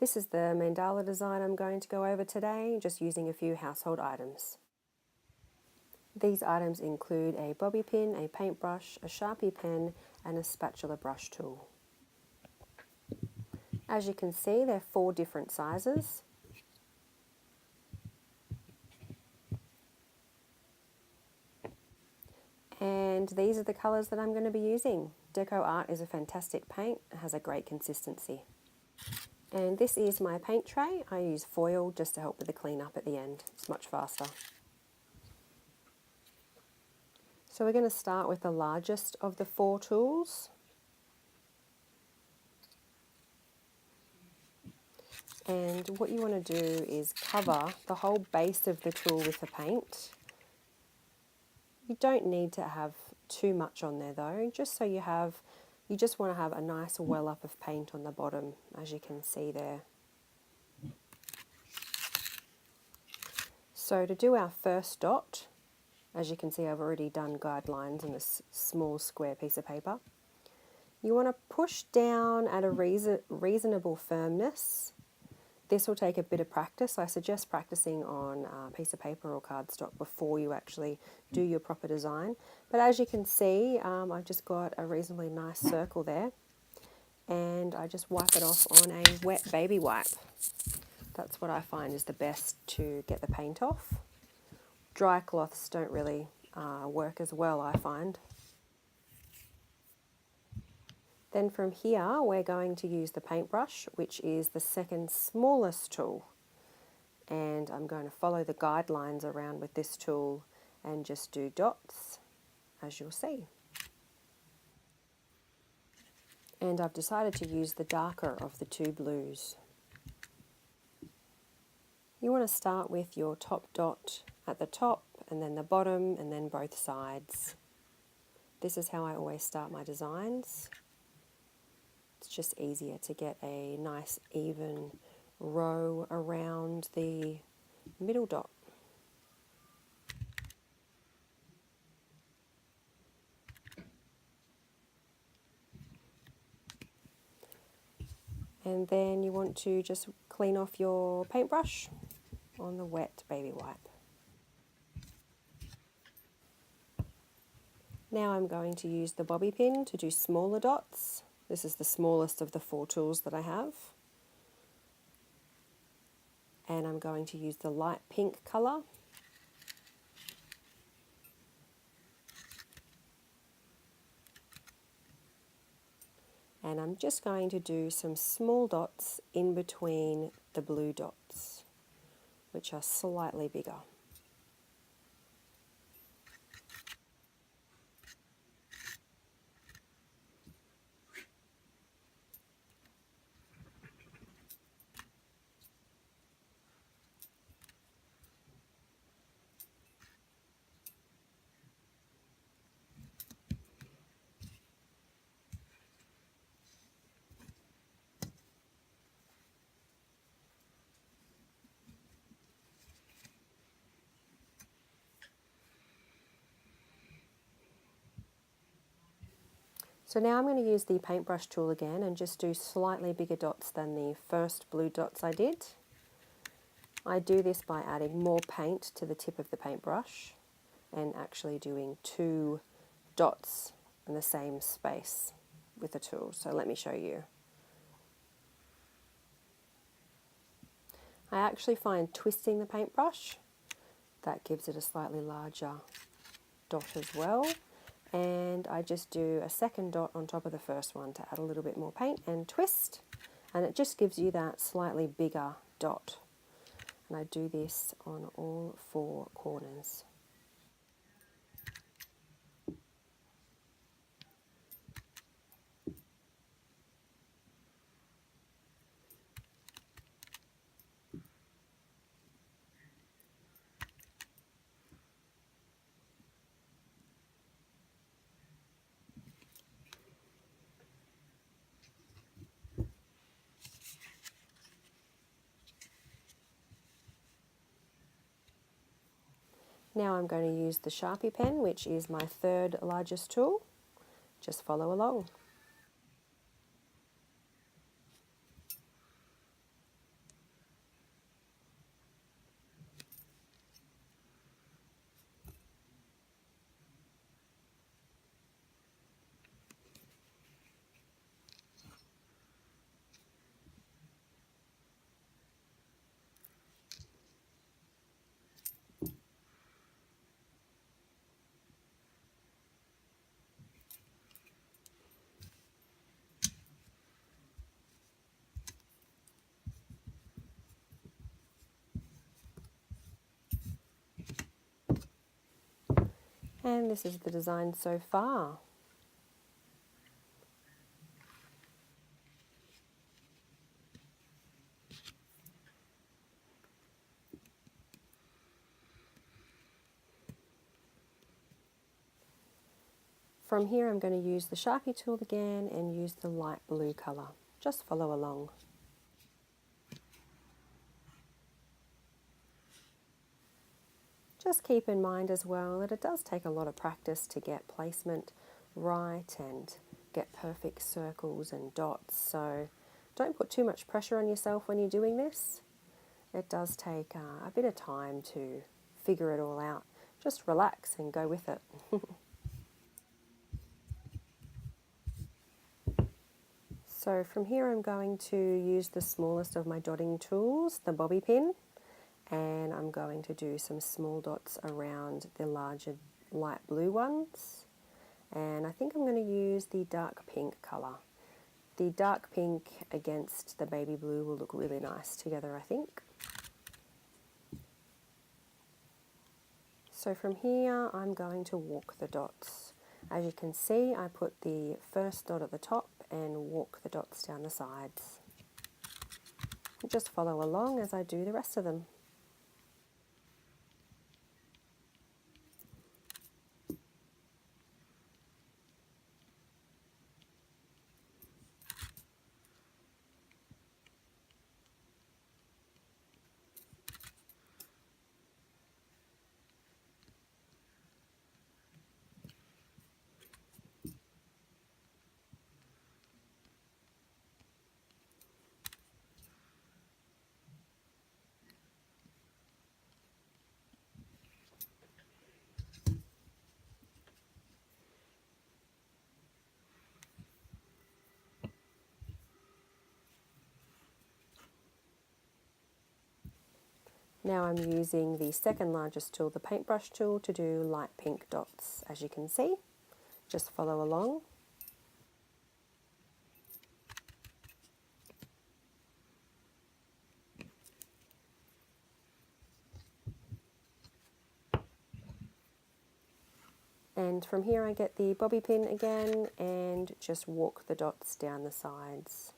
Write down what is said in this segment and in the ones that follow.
This is the mandala design I'm going to go over today, just using a few household items. These items include a bobby pin, a paintbrush, a sharpie pen, and a spatula brush tool. As you can see, they're 4 different sizes. And these are the colours that I'm going to be using. Deco Art is a fantastic paint, it has a great consistency. And this is my paint tray. I use foil just to help with the cleanup at the end. It's much faster. So we're going to start with the largest of the 4 tools. And what you want to do is cover the whole base of the tool with the paint. You don't need to have too much on there though, just so you just want to have a nice well up of paint on the bottom, as you can see there. So to do our first dot, as you can see I've already done guidelines on this small square piece of paper. You want to push down at a reasonable firmness. This will take a bit of practice. I suggest practicing on a piece of paper or cardstock before you actually do your proper design. But as you can see, I've just got a reasonably nice circle there. And I just wipe it off on a wet baby wipe. That's what I find is the best to get the paint off. Dry cloths don't really work as well, I find. Then from here, we're going to use the paintbrush, which is the second smallest tool. And I'm going to follow the guidelines around with this tool and just do dots, as you'll see. And I've decided to use the darker of the 2 blues. You want to start with your top dot at the top, and then the bottom, and then both sides. This is how I always start my designs. It's just easier to get a nice even row around the middle dot. And then you want to just clean off your paintbrush on the wet baby wipe. Now I'm going to use the bobby pin to do smaller dots. This is the smallest of the 4 tools that I have. And I'm going to use the light pink colour. And I'm just going to do some small dots in between the blue dots, which are slightly bigger. So now I'm going to use the paintbrush tool again and just do slightly bigger dots than the first blue dots I did. I do this by adding more paint to the tip of the paintbrush and actually doing 2 dots in the same space with the tool. So let me show you. I actually find twisting the paintbrush, that gives it a slightly larger dot as well. And I just do a second dot on top of the first one to add a little bit more paint and twist, and it just gives you that slightly bigger dot. And I do this on all 4 corners. Now I'm going to use the Sharpie pen, which is my 3rd largest tool. Just follow along. And this is the design so far. From here I'm going to use the Sharpie tool again and use the light blue colour. Just follow along. Just keep in mind as well that it does take a lot of practice to get placement right and get perfect circles and dots, so don't put too much pressure on yourself when you're doing this. It does take a bit of time to figure it all out. Just relax and go with it. So from here I'm going to use the smallest of my dotting tools, the bobby pin, and I'm going to do some small dots around the larger light blue ones. And I think I'm going to use the dark pink colour. The dark pink against the baby blue will look really nice together, I think. So from here I'm going to walk the dots. As you can see, I put the first dot at the top and walk the dots down the sides. Just follow along as I do the rest of them. Now I'm using the second largest tool, the paintbrush tool, to do light pink dots, as you can see. Just follow along. And from here I get the bobby pin again and just walk the dots down the sides.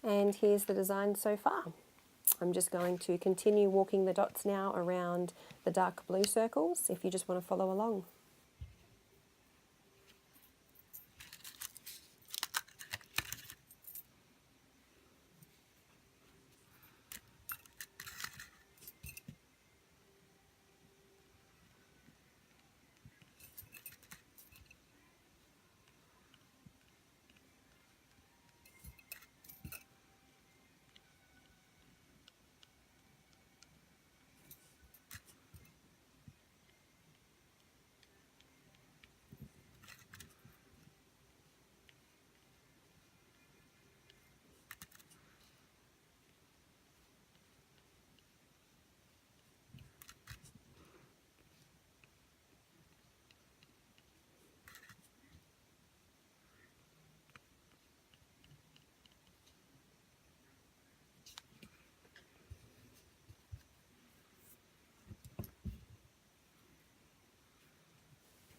And here's the design so far. I'm just going to continue walking the dots now around the dark blue circles if you just want to follow along.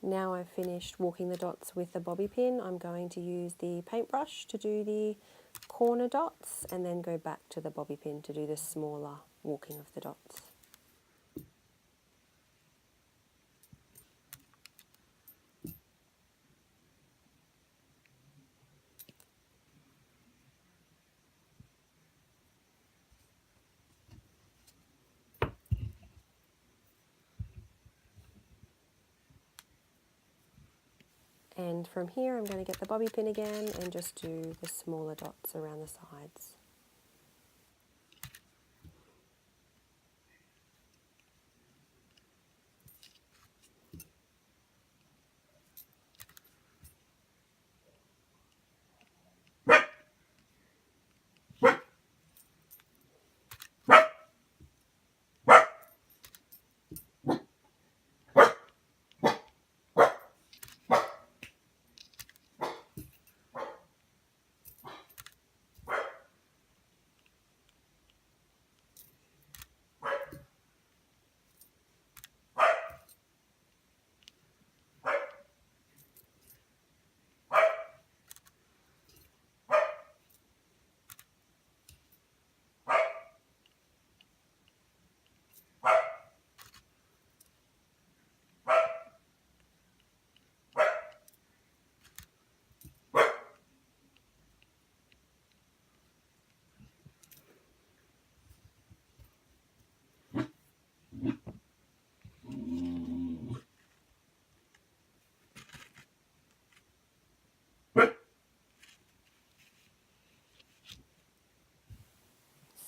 Now I've finished walking the dots with the bobby pin, I'm going to use the paintbrush to do the corner dots and then go back to the bobby pin to do the smaller walking of the dots. And from here I'm going to get the bobby pin again and just do the smaller dots around the sides.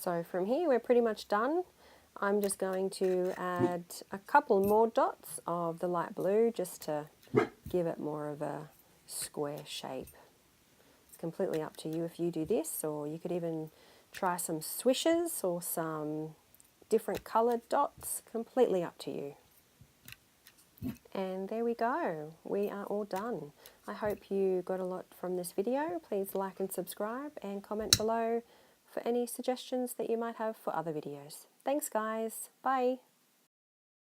So from here we're pretty much done. I'm just going to add a couple more dots of the light blue just to give it more of a square shape. It's completely up to you if you do this, or you could even try some swishes or some different coloured dots, completely up to you. And there we go, we are all done. I hope you got a lot from this video. Please like and subscribe and comment below for any suggestions that you might have for other videos. Thanks guys, bye!